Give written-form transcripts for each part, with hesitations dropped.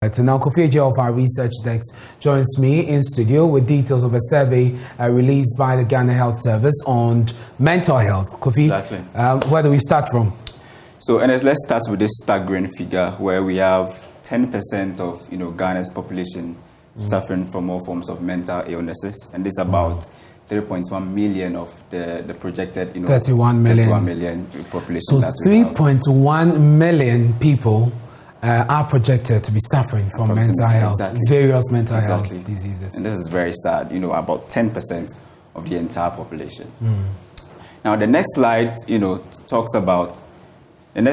Now, Kofi of our research desk joins me in studio with details of a survey released by the Ghana Health Service on mental health. Kofi, exactly. Where do we start from? So, and let's start with this staggering figure where we have 10% of Ghana's population suffering from all forms of mental illnesses, and this is about 3.1 million of the projected 31 million population. So 3.1 million people are projected to be suffering from mental health, various mental health diseases. And this is very sad, about 10% of the entire population. Now, the next slide, talks about the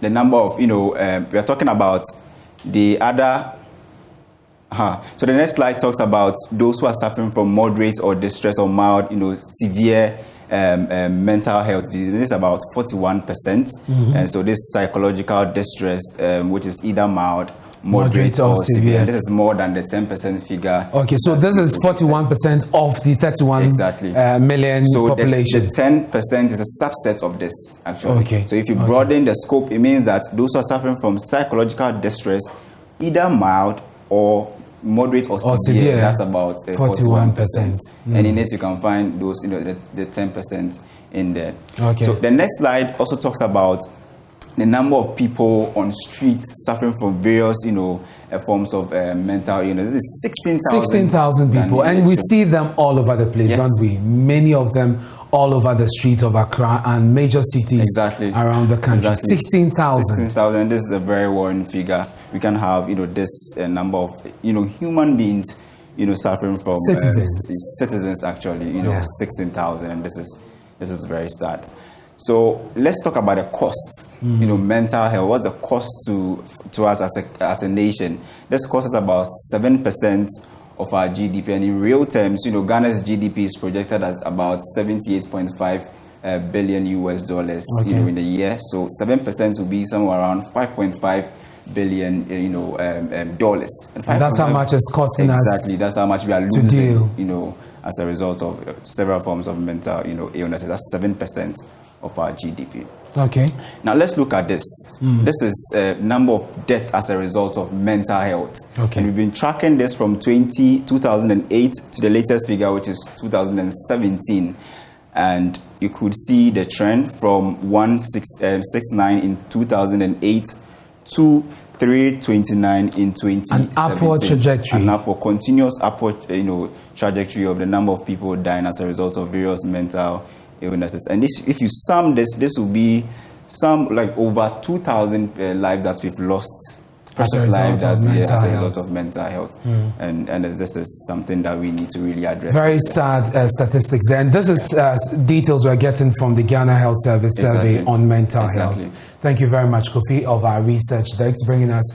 number of, we are talking about the other, so the next slide talks about those who are suffering from moderate or distress or mild, severe mental health disease. This is about 41%, and so this psychological distress, which is either mild, moderate or severe. This is more than the 10% figure. Okay, so this is 41% of the 31 million population. The 10% is a subset of this, actually. Okay. So if you broaden the scope, it means that those who are suffering from psychological distress, either mild or moderate or severe, that's about 41%. And in it you can find those, the 10% in there. Okay. So the next slide also talks about the number of people on streets suffering from various, forms of mental illness. This is 16,000 people, and we see them all over the place, don't we? Many of them all over the streets of Accra and major cities around the country. 16,000. 16,000. This is a very worrying figure. We can have, this number of, human beings, suffering from citizens actually, 16,000, and this is very sad. So let's talk about the cost. Mental health. What's the cost to us as a nation? This cost is about 7% of our GDP, and in real terms, Ghana's GDP is projected at about $78.5 billion US dollars, in the year. So 7% will be somewhere around $5.5 billion, dollars. And that's how much it's costing us. Exactly. That's how much we are losing, as a result of several forms of mental, illnesses. That's 7% of our GDP. Okay. Now let's look at this. This is number of deaths as a result of mental health. Okay. And we've been tracking this from 2008 to the latest figure, which is 2017. And you could see the trend from 169 in 2008 to 329 in 2017. An upward trajectory. An upward, continuous upward, trajectory of the number of people dying as a result of various mental illnesses. And this, if you sum this will be like over 2,000 lives that we've lost, precious lives as a result of mental health. And this is something that we need to really address. Very sad statistics there. And this is details we're getting from the Ghana Health Service survey on mental health. Thank you very much, Kofi of our research desk, bringing us